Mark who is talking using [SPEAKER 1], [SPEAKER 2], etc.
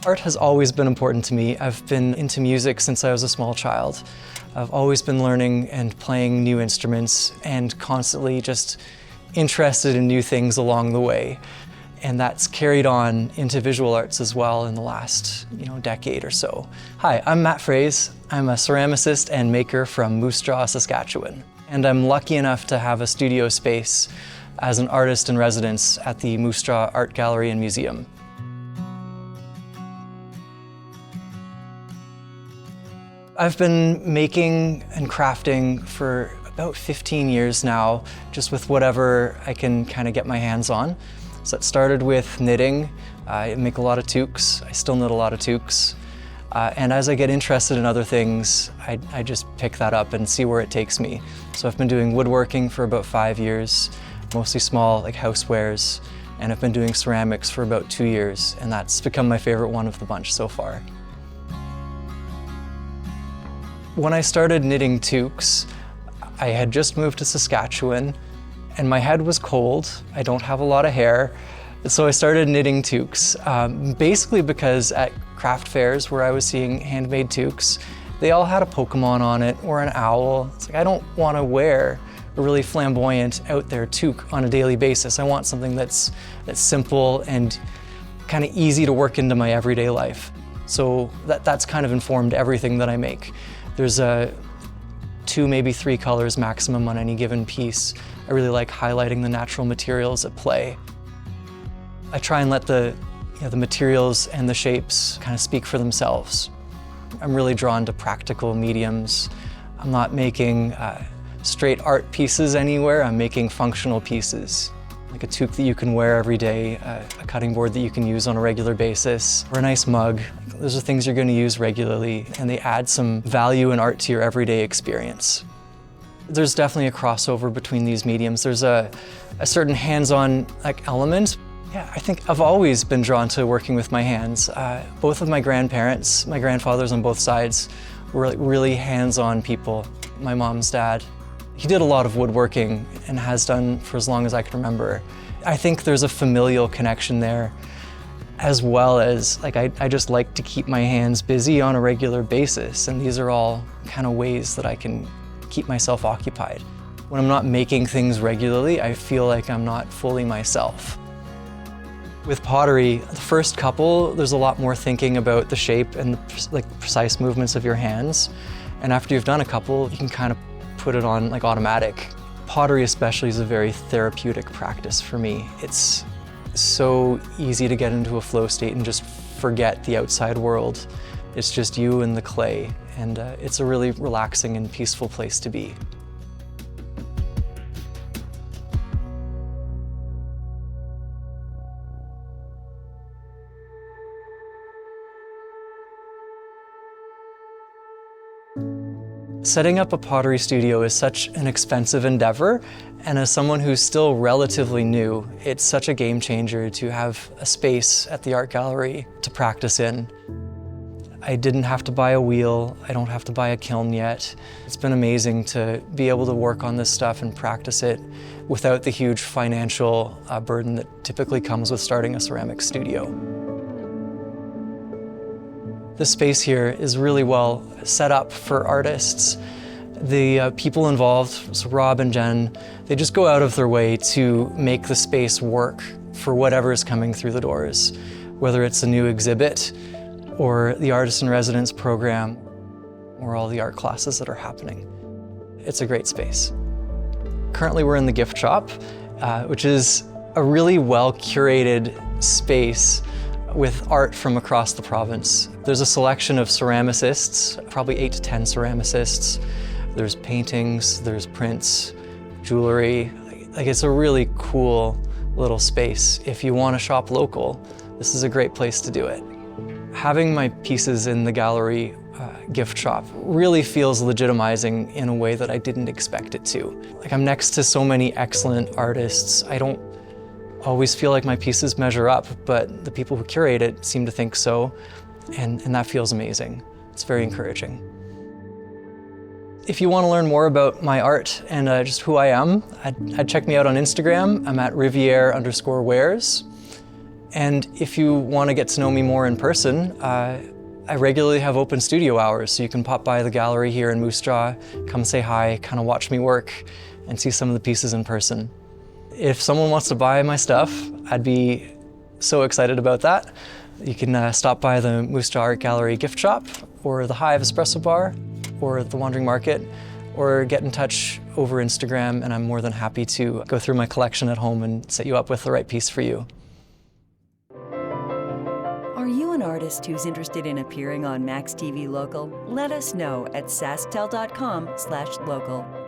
[SPEAKER 1] Art has always been important to me. I've been into music since I was a small child. I've always been learning and playing new instruments and constantly just interested in new things along the way. And that's carried on into visual arts as well in the last, decade or so. Hi, I'm Matt Froese. I'm a ceramicist and maker from Moose Jaw, Saskatchewan. And I'm lucky enough to have a studio space as an artist in residence at the Moose Jaw Art Gallery and Museum. I've been making and crafting for about 15 years now, just with whatever I can kind of get my hands on. So it started with knitting. I make a lot of toques. I still knit a lot of toques. And as I get interested in other things, I just pick that up and see where it takes me. So I've been doing woodworking for about 5 years, mostly small, like housewares. And I've been doing ceramics for about 2 years, and that's become my favorite one of the bunch so far. When I started knitting toques, I had just moved to Saskatchewan and my head was cold. I don't have a lot of hair. So I started knitting toques, basically because at craft fairs where I was seeing handmade toques, they all had a Pokemon on it or an owl. It's like, I don't want to wear a really flamboyant out there toque on a daily basis. I want something that's simple and kind of easy to work into my everyday life. So that's kind of informed everything that I make. There's 2, maybe 3 colors maximum on any given piece. I really like highlighting the natural materials at play. I try and let the materials and the shapes kind of speak for themselves. I'm really drawn to practical mediums. I'm not making straight art pieces anywhere, I'm making functional pieces. Like a toque that you can wear every day, a cutting board that you can use on a regular basis, or a nice mug. Those are things you're going to use regularly, and they add some value and art to your everyday experience. There's definitely a crossover between these mediums. There's a certain hands-on element. Yeah, I think I've always been drawn to working with my hands. Both of my grandparents, my grandfathers on both sides, were really hands-on people. My mom's dad, he did a lot of woodworking and has done for as long as I can remember. I think there's a familial connection there, as well as I just like to keep my hands busy on a regular basis, and these are all kind of ways that I can keep myself occupied. When I'm not making things regularly, I feel like I'm not fully myself. With pottery, the first couple, there's a lot more thinking about the shape and the precise movements of your hands. And after you've done a couple, you can kind of put it on automatic. Pottery especially is a very therapeutic practice for me. It's so easy to get into a flow state and just forget the outside world. It's just you and the clay, and it's a really relaxing and peaceful place to be. Setting up a pottery studio is such an expensive endeavor, and as someone who's still relatively new, it's such a game changer to have a space at the art gallery to practice in. I didn't have to buy a wheel, I don't have to buy a kiln yet. It's been amazing to be able to work on this stuff and practice it without the huge financial burden that typically comes with starting a ceramics studio. The space here is really well set up for artists. The people involved, so Rob and Jen, they just go out of their way to make the space work for whatever is coming through the doors, whether it's a new exhibit or the artist in residence program or all the art classes that are happening. It's a great space. Currently we're in the gift shop, which is a really well curated space with art from across the province. There's a selection of ceramicists, probably 8 to 10 ceramicists. There's paintings, there's prints, jewelry. It's a really cool little space. If you want to shop local, this is a great place to do it. Having my pieces in the gallery gift shop really feels legitimizing in a way that I didn't expect it to. I'm next to so many excellent artists. I don't always feel like my pieces measure up, but the people who curate it seem to think so, and that feels amazing. It's very encouraging. If you want to learn more about my art and just who I am, I'd check me out on Instagram. I'm at Riviere_wares. And if you want to get to know me more in person, I regularly have open studio hours, so you can pop by the gallery here in Moose Jaw, come say hi, kind of watch me work, and see some of the pieces in person. If someone wants to buy my stuff, I'd be so excited about that. You can stop by the Moose Jaw Art Gallery gift shop, or the Hive Espresso Bar, or the Wandering Market, or get in touch over Instagram, and I'm more than happy to go through my collection at home and set you up with the right piece for you.
[SPEAKER 2] Are you an artist who's interested in appearing on MaxTV Local? Let us know at SaskTel.com/local.